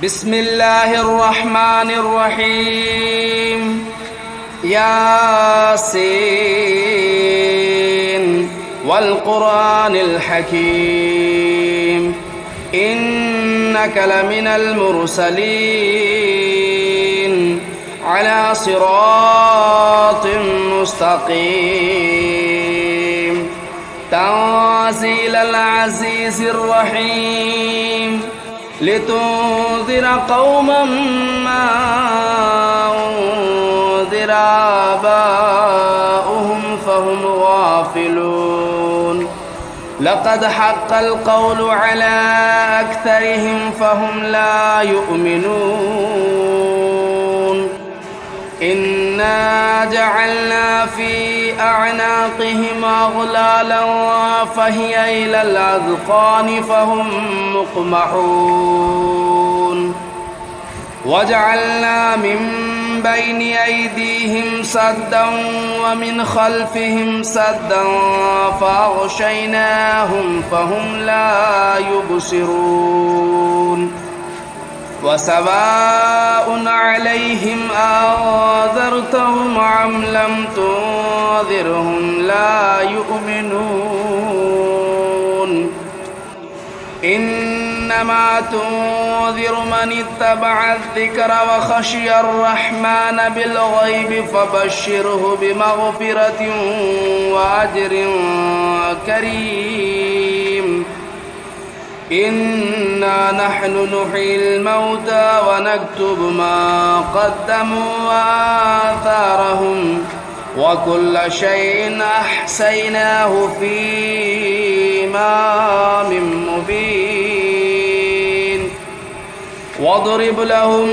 بسم الله الرحمن الرحيم ياسين والقرآن الحكيم إنك لمن المرسلين على صراط مستقيم تنزيل العزيز الرحيم لتنذر قوما ما أنذر آباؤهم فهم غافلون لقد حق القول على أكثرهم فهم لا يؤمنون إنا جعلنا في أعناقهم أغلالا فهي إلى الأذقان فهم مقمحون وجعلنا من بين أيديهم سدا ومن خلفهم سدا فأغشيناهم فهم لا يبصرون وسواء عليهم أنذرتهم أم لم تنذرهم لا يؤمنون إنما تنذر من اتبع الذكر وخشي الرحمن بالغيب فبشره بمغفرة وأجر كريم إنا نحن نحيي الموتى ونكتب ما قدموا وآثارهم وكل شيء أحصيناه في إمام مبين واضرب لهم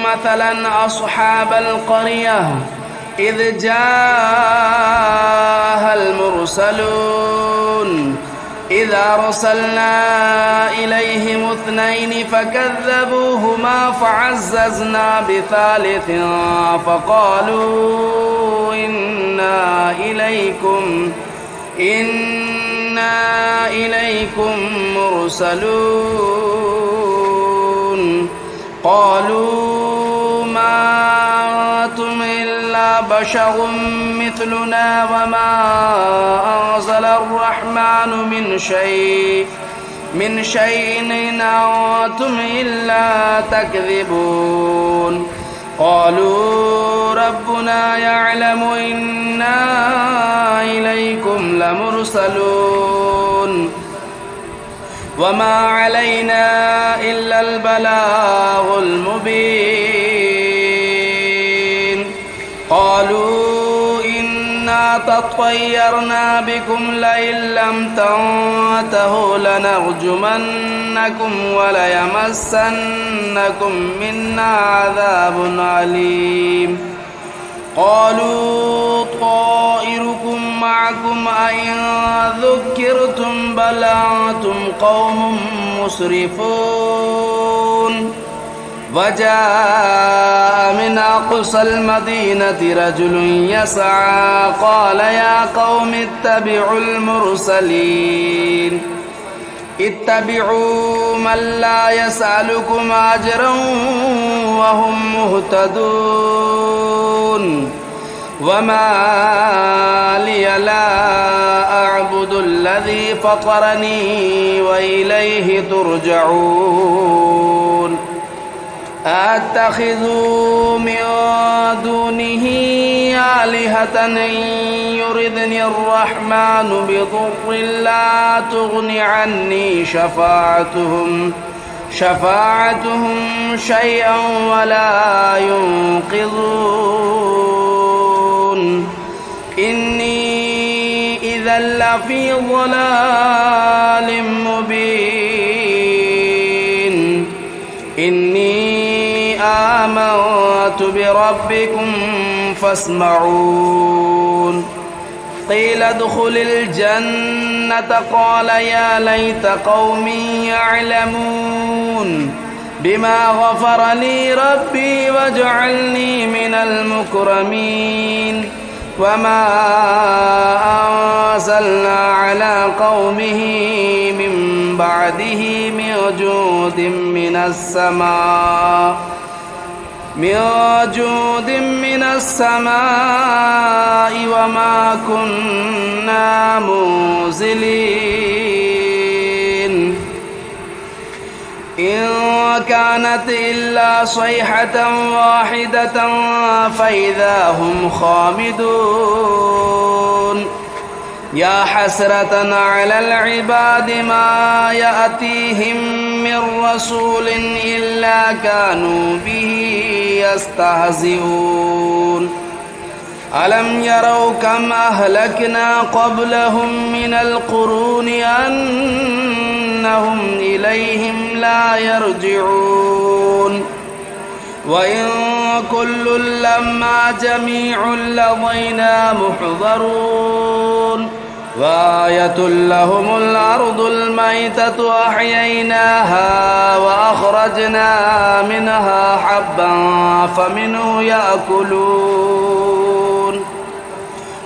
مثلا أصحاب القرية إذ جاءها المرسلون إذا أرسلنا إليهم اثنين فكذبوهما فعززنا بثالث فقالوا إنا إليكم مرسلون قالوا ما أنتم إلا بشر مثلنا وما أنزل الرحمن من شيء إن أنتم إلا تكذبون قالوا ربنا يعلم إنا إليكم لمرسلون وما علينا إلا البلاغ المبين قالوا إنا تطيرنا بكم لئن لم تنتهوا لنرجمنكم وليمسنكم منا عذاب أليم قالوا طائركم معكم أئن ذكرتم بل أنتم قوم مسرفون وجاء من أقصى المدينة رجل يسعى قال يا قوم اتبعوا المرسلين اتبعوا من لا يسألكم أجرا وهم مهتدون وما لي لا أعبد الذي فطرني وإليه ترجعون أتخذوا من دونه آلهة إن يردني الرحمن بضر لا تغن عني شفاعتهم شيئا ولا ينقذون إني إذا لفي ضلال مبين إني آمنت بربكم فاسمعون قيل ادخل الجنة قال يا ليت قومي يعلمون بما غفر لي ربي وجعلني من المكرمين وما أنزلنا على قومه من بعده من جود من السماء وما كنا منزلين إن كانت إلا صيحة واحدة فإذا هم خامدون يا حسرة على العباد ما يأتيهم من رسول إلا كانوا به يستهزئون ألم يروا كم أهلكنا قبلهم من القرون أنهم إليهم لا يرجعون وإن كل لما جميع لدينا محضرون وآية لهم الأرض الميتة أحييناها وأخرجنا منها حبا فمنه يأكلون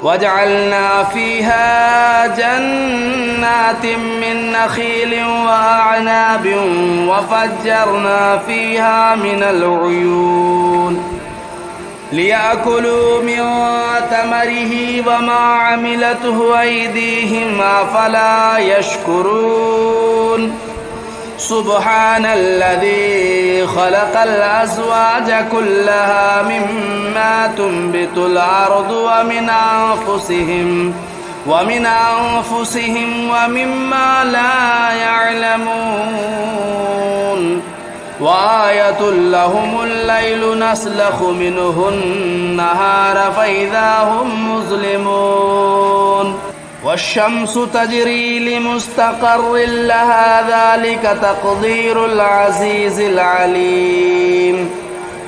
وجعلنا فيها جنات من نخيل وأعناب وفجرنا فيها من العيون ليأكلوا من ثمره وما عملته أيديهم أفلا يشكرون سبحان الذي خلق الأزواج كلها مما تنبت الأرض ومن أنفسهم ومما لا يعلمون وآية لهم الليل نسلخ منه النهار فإذا هم مظلمون والشمس تجري لمستقر لها ذلك تقدير العزيز العليم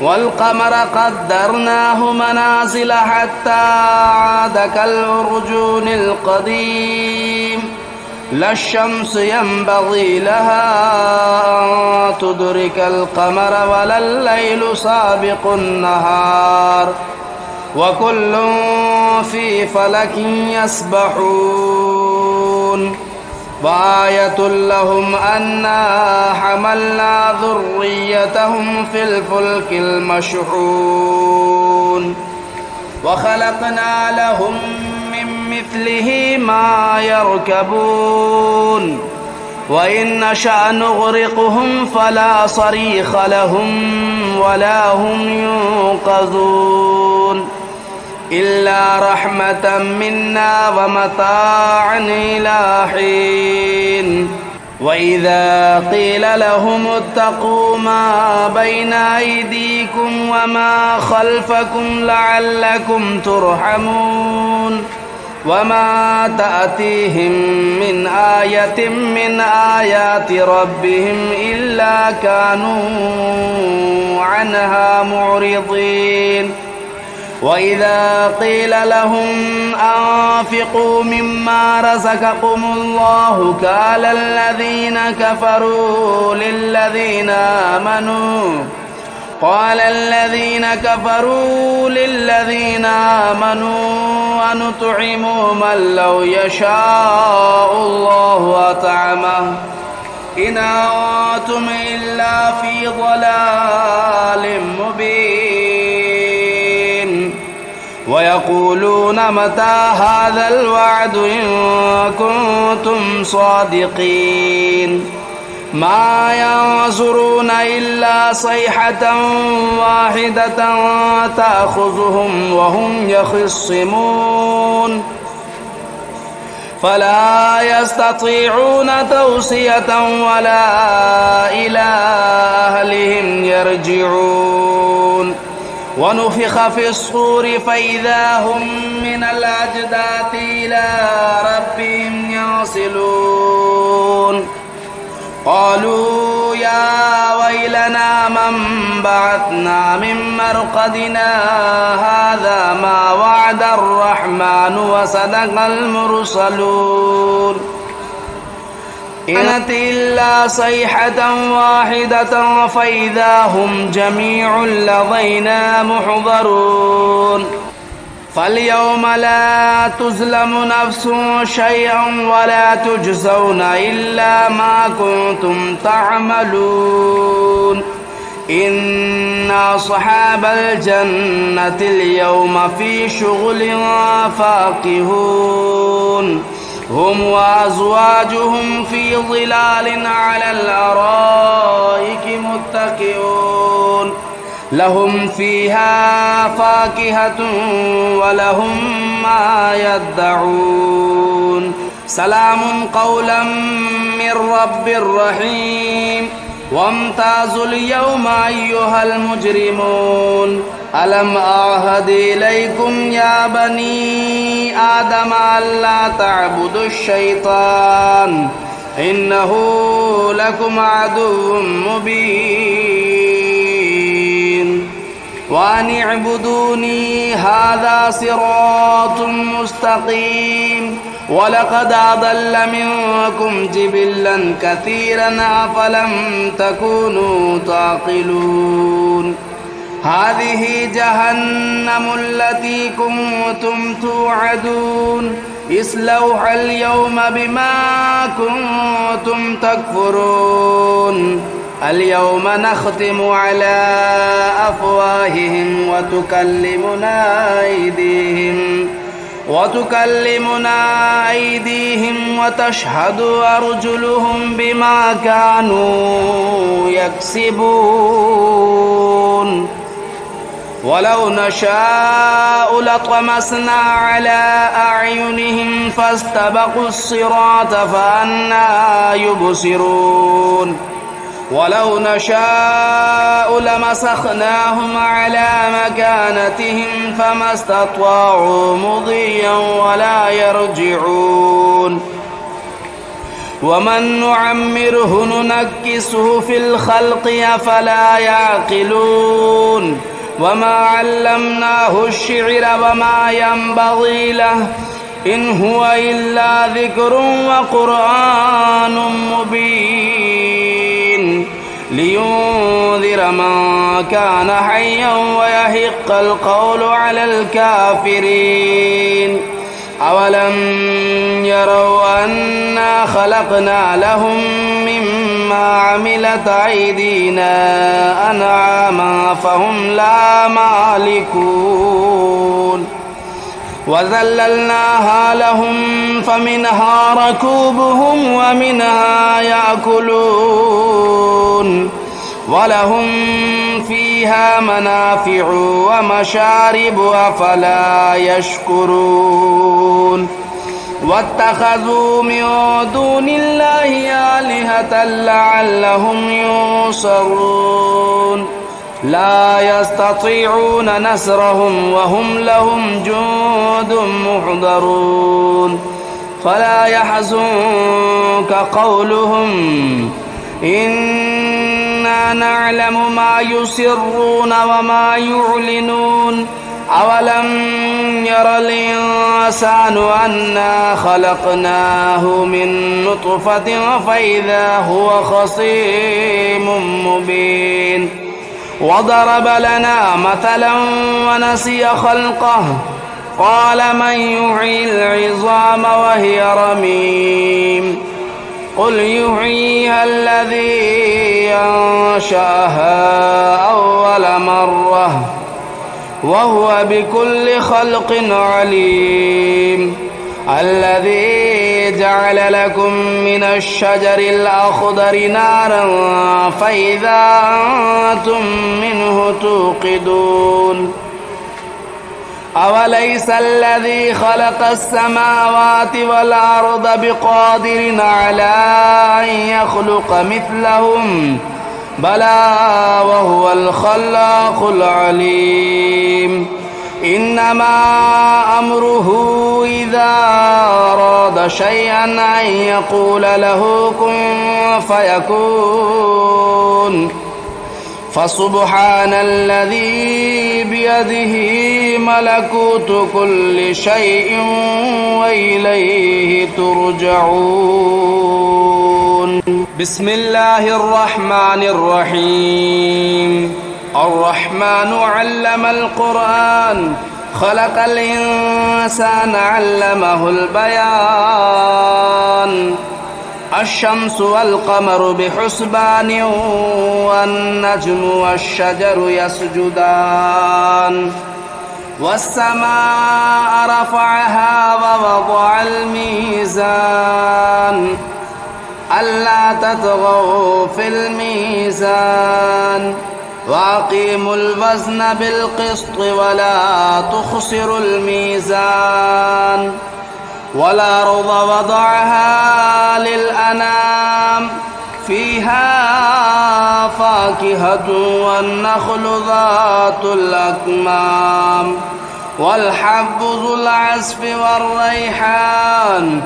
والقمر قدرناه منازل حتى عاد كالعرجون القديم لا الشمس ينبغي لها أن تدرك القمر ولا الليل سابق النهار وكل في فلك يسبحون وآية لهم أنا حملنا ذريتهم في الفلك المشحون وخلقنا لهم من مثله ما يركبون وإن نشأ نغرقهم فلا صريخ لهم ولا هم ينقذون إلا رحمة منا ومتاعا إلى حين وإذا قيل لهم اتقوا ما بين أيديكم وما خلفكم لعلكم ترحمون وما تأتيهم من آية من آيات ربهم إلا كانوا عنها معرضين وإذا قيل لهم أنفقوا مما رزقكم الله قال الذين كفروا للذين آمنوا أنطعم من لو يشاء الله أطعمه إن أنتم إلا في ضلال مبين ويقولون متى هذا الوعد إن كنتم صادقين ما ينظرون إلا صيحة واحدة تأخذهم وهم يخصمون فلا يستطيعون توصية ولا إلى أهلهم يرجعون ونفخ في الصور فإذا هم من الأجداث إلى ربهم ينسلون قالوا يا ويلنا من بعثنا من مرقدنا هذا ما وعد الرحمن وصدق المرسلون كانت إلا صيحة واحدة فإذا هم جميع لدينا محضرون فاليوم لا تظلم نفس شيئا ولا تجزون إلا ما كنتم تعملون إن أصحاب الجنة اليوم في شغل فاكهون هم وأزواجهم في ظلال على الأرائك متكئون لهم فيها فاكهة ولهم ما يدعون سلام قولا من رب رحيم وامتازوا اليوم أيها المجرمون ألم أعهد إليكم يا بني آدم ألا تعبدوا الشيطان إنه لكم عدو مبين وأن اعبدوني هذا صراط مستقيم ولقد أضل منكم جبلا كثيرا أفلم تكونوا تعقلون هذه جهنم التي كنتم توعدون اصلوها اليوم بما كنتم تكفرون اليوم نختم على أفواههم وتكلمنا أيديهم وتشهد أرجلهم بما كانوا يكسبون ولو نشاء لطمسنا على أعينهم فاستبقوا الصراط فأنى يبصرون ولو نشاء لمسخناهم على مكانتهم فما استطاعوا مضيا ولا يرجعون ومن نعمره ننكسه في الخلق أفلا يعقلون وما علمناه الشعر وما ينبغي له إن هو إلا ذكر وقرآن مبين لينذر من كان حيا ويحق القول على الكافرين أولم يروا أنا خلقنا لهم مما عملت أيدينا أنعاما فهم لا مالكون وذللناها لهم فمنها ركوبهم ومنها يأكلون ولهم فيها منافع ومشارب أفلا يشكرون واتخذوا من دون الله آلهة لعلهم ينصرون لا يستطيعون نصرهم وهم لهم جند محضرون فلا يحزنك قولهم إنا نعلم ما يسرون وما يعلنون أولم ير الإنسان أنا خلقناه من نطفة فإذا هو خصيم مبين وضرب لنا مثلا ونسي خلقه قال من يحيي العظام وهي رميم قل يحييها الذي أنشأها أول مرة وهو بكل خلق عليم الذي جعل لكم من الشجر الأخضر نارا فإذا أنتم منه توقدون أوليس الذي خلق السماوات والأرض بقادر على أن يخلق مثلهم بلى وهو الخلاق العليم إنما أمره إذا أراد شيئا أن يقول له كن فيكون فسبحان الذي بيده ملكوت كل شيء وإليه ترجعون بسم الله الرحمن الرحيم الرحمن علم القرآن خلق الإنسان علمه البيان الشمس والقمر بحسبان والنجم والشجر يسجدان والسماء رفعها ووضع الميزان ألا تطغوا في الميزان وأقيموا الوزن بالقسط ولا تخسروا الميزان والأرض وضعها للأنام فيها فاكهة والنخل ذات الأكمام والحب ذو العصف والريحان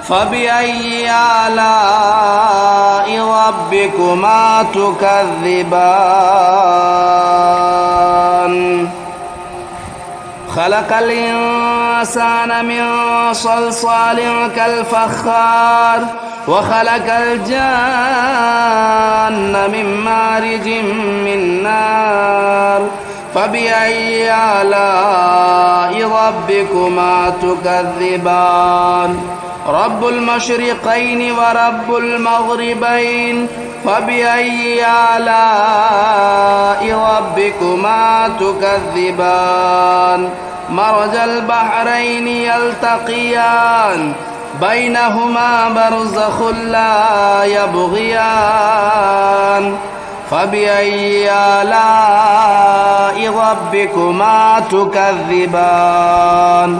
فبأي آلاء ربكما تكذبان خلق الإنسان من صلصال كالفخار وخلق الجان من مارج من نار فبأي آلاء ربكما تكذبان رب المشرقين ورب المغربين فبأي آلاء ربكما تكذبان مرج البحرين يلتقيان بينهما برزخ لا يبغيان فبأي آلاء ربكما تكذبان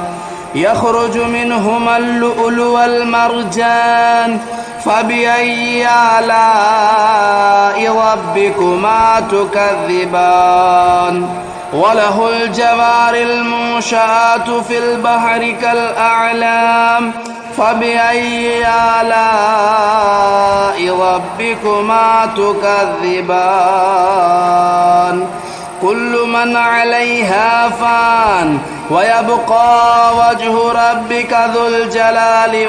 يخرج منهما اللؤلؤ والمرجان فبأي آلاء ربكما تكذبان وله الجوار المنشآت في البحر كالأعلام فبأي آلاء ربكما تكذبان كل من عليها فان ويبقى وجه ربك ذو الجلال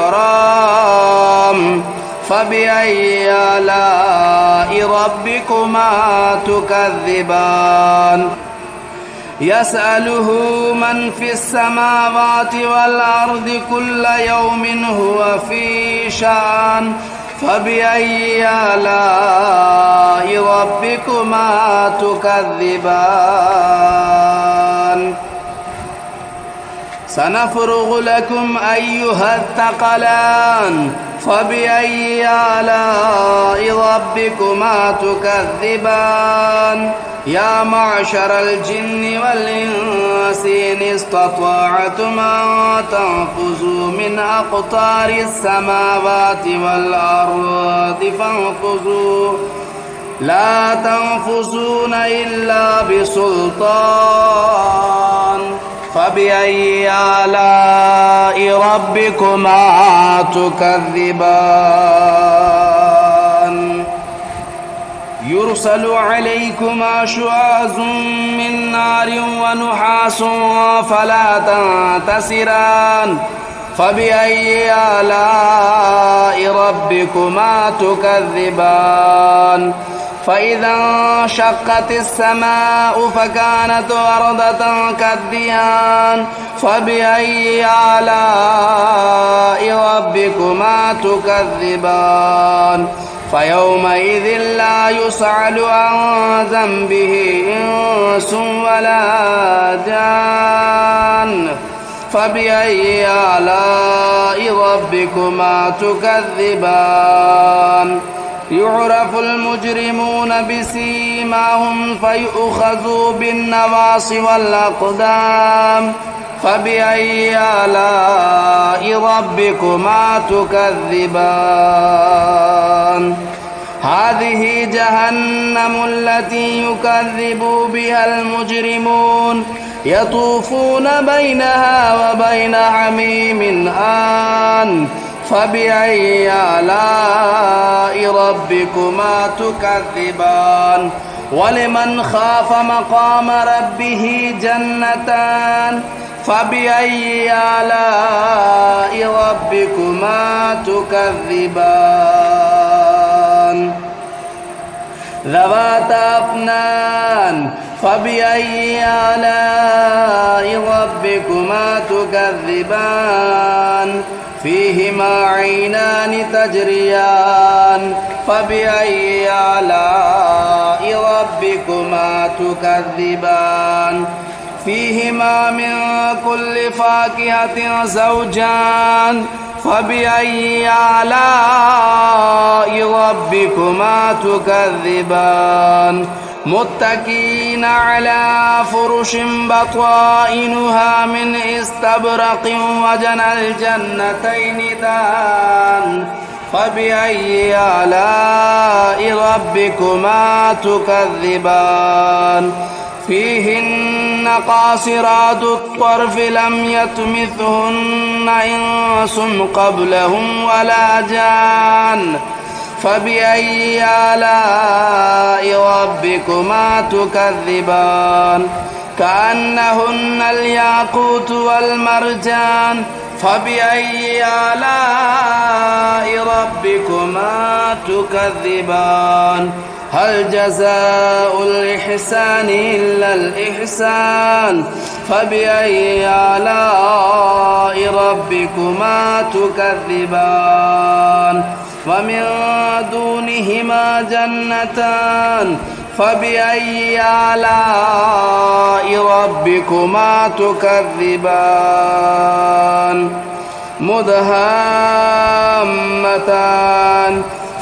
والإكرام فبأي آلاء ربكما تكذبان يسأله من في السماوات والأرض كل يوم هو في شأن فبأي آلاء ربكما تكذبان سنفرغ لكم أيها الثقلان فبأي آلاء ربكما تكذبان يا معشر الجن والإنس إن استطعتم أن تنفذوا من أقطار السماوات والأرض فانفذوا لا تنفذون إلا بسلطان فبأي آلاء ربكما تكذبان يرسل عليكما شواظ من نار ونحاس فلا تنتصران فبأي آلاء ربكما تكذبان فإذا انشقت السماء فكانت وردة كالدهان فبأي آلاء ربكما تكذبان فيومئذ لا يسأل عن ذنبه إنس ولا جان فبأي آلاء ربكما تكذبان يعرف المجرمون بسيماهم فيؤخذوا بالنواصي والأقدام فبأي آلاء ربكما تكذبان هذه جهنم التي يكذب بها المجرمون يطوفون بينها وبين حميم آن فبأي آلاء ربكما تكذبان ولمن خاف مقام ربه جنتان فبأي آلاء ربكما تكذبان ذواتا أفنان فبأي آلاء ربكما تكذبان فيهما عينان تجريان فبأي آلاء ربكما تكذبان فيهما من كل فاكهة زوجان فبأي آلاء ربكما تكذبان متكئين على فرش بطائنها من استبرق وجنى الجنتين دان فبأي آلاء ربكما تكذبان فيهن قاصرات الطرف لم يطمثهن إنس قبلهم ولا جان فبأي آلاء ربكما تكذبان كأنهن الياقوت والمرجان فبأي آلاء ربكما تكذبان هل جزاء الإحسان إلا الإحسان فبأي آلاء ربكما تكذبان ومن دونهما جنتان فبأي آلاء ربكما تكذبان مدهامتان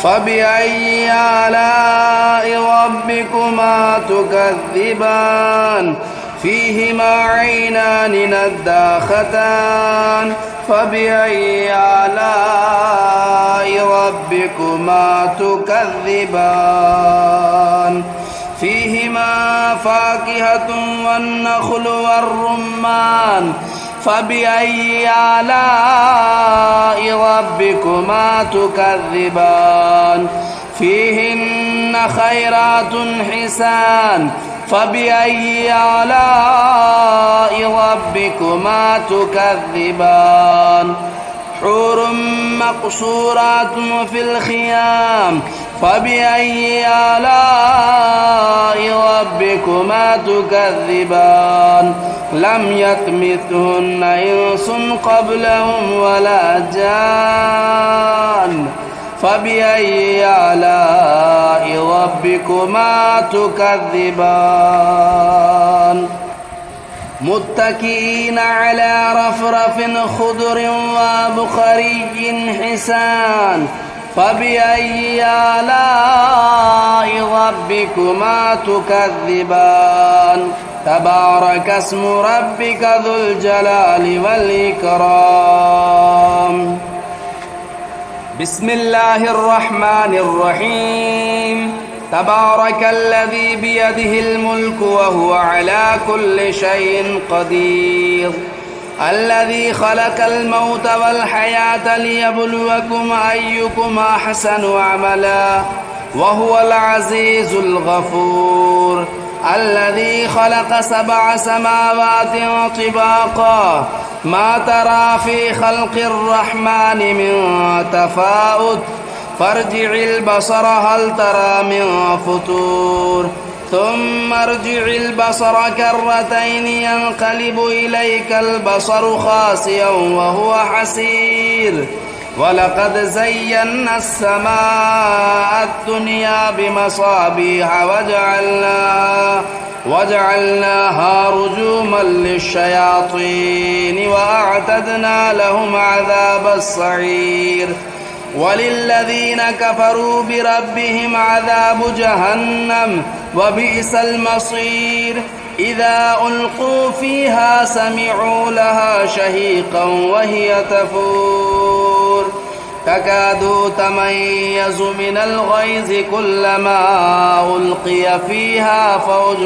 فبأي آلاء ربكما تكذبان فيهما عينان نضاختان فبأي آلاء ربكما تكذبان فيهما فاكهة والنخل والرمان فبأي آلاء ربكما تكذبان فيهن خيرات حسان فبأي آلاء ربكما تكذبان حور مقصورات في الخيام فبأي آلاء ربكما تكذبان لم يطمثهن إنس قبلهم ولا جان فبأي آلاء ربكما تكذبان متكئين على رفرف خضر وبخري حسان فبأي آلاء ربكما تكذبان تبارك اسم ربك ذو الجلال والإكرام بسم الله الرحمن الرحيم تبارك الذي بيده الملك وهو على كل شيء قدير الذي خلق الموت والحياة ليبلوكم أيكم أحسن عملا وهو العزيز الغفور الذي خلق 7 سماوات طباقا ما ترى في خلق الرحمن من تفاؤت فارجع البصر هل ترى من فطور ثم ارجع البصر كرتين ينقلب إليك البصر خاسئا وهو حسير ولقد زينا السماء الدنيا بمصابيح وجعلناها رجوما للشياطين وأعتدنا لهم عذاب السعير وللذين كفروا بربهم عذاب جهنم وبئس المصير إذا ألقوا فيها سمعوا لها شهيقا وهي تفور تكاد تميز من الغيظ كلما ألقي فيها فوج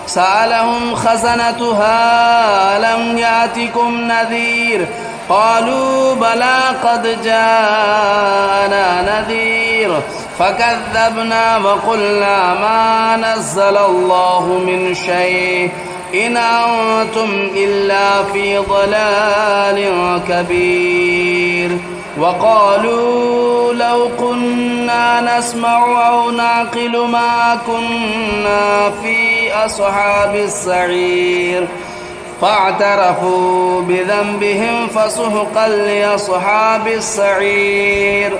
سألهم خزنتها ألم يأتكم نذير قالوا بلى قد جاءنا نذير فكذبنا وقلنا ما نزل الله من شيء إن أنتم إلا في ضلال كبير وقالوا لو كنا نسمع أو نعقل ما كنا في أصحاب السعير فاعترفوا بذنبهم فسحقا لأصحاب السعير.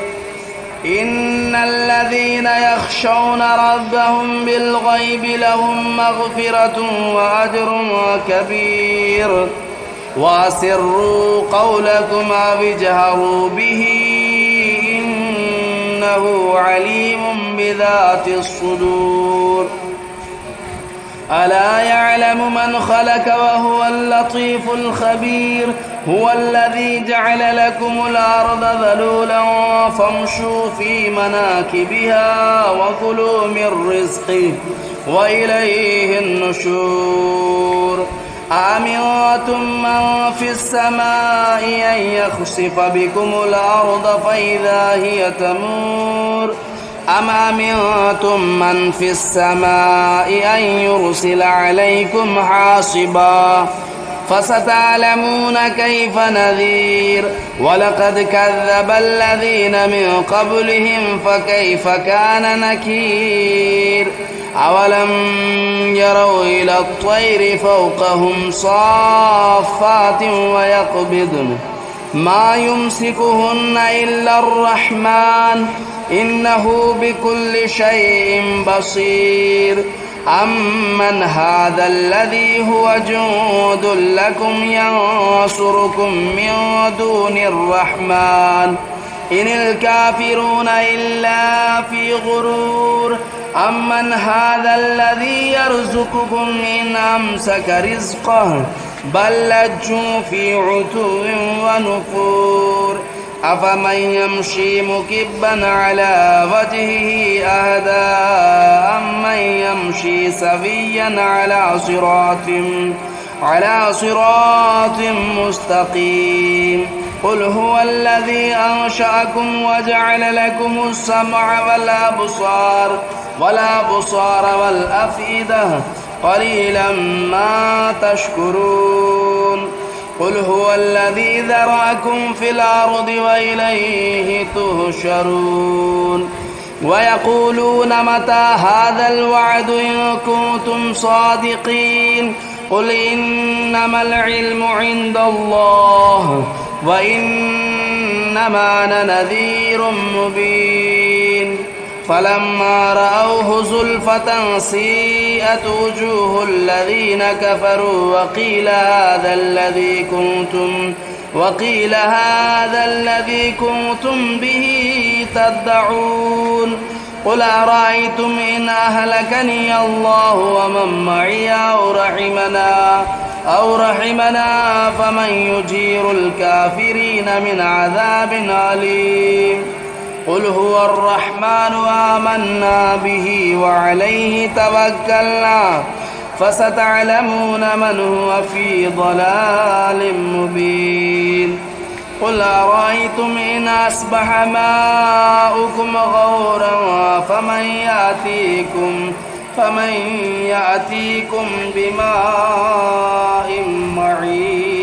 إن الذين يخشون ربهم بالغيب لهم مغفرة وأجر كبير. وأسروا قولكم أو اجهروا به إنه عليم بذات الصدور. ألا يعلم من خلق وهو اللطيف الخبير. هو الذي جعل لكم الأرض ذلولا فامشوا في مناكبها وكلوا من رزقه وإليه النشور. أأمنتم من في السماء أن يخسف بكم الأرض فإذا هي تمور أم أمنتم من في السماء أن يرسل عليكم حاصبا فستعلمون كيف نذير. ولقد كذب الذين من قبلهم فكيف كان نكير. أولم يروا إلى الطير فوقهم صافات ويقبضن ما يمسكهن إلا الرحمن إنه بكل شيء بصير. أمن هذا الذي هو جند لكم ينصركم من دون الرحمن إن الكافرون إلا في غرور. أمن هذا الذي يرزقكم إن أمسك رزقه بل لجوا في عتو ونفور. أفمن يمشي مكبا على وجهه أهدى أمن يمشي سويا على صراط مستقيم. قل هو الذي أنشأكم وجعل لكم السمع والأبصار والأفئدة قليلا ما تشكرون. قل هو الذي ذرأكم في الأرض وإليه تهشرون. ويقولون متى هذا الوعد إن كنتم صادقين. قل إنما العلم عند الله وإنما أنا نذير مبين. فلما رأوه زلفة سيئت وجوه الذين كفروا وقيل هذا الذي كنتم به تدعون. قل أرأيتم إن أهلكني الله ومن معي أو رحمنا فمن يجير الكافرين من عذاب أليم. قل هو الرحمن آمنا به وعليه توكلنا فستعلمون من هو في ضلال مبين. قل أرأيتم إن أصبح ماؤكم غورا فمن يأتيكم بماء معين.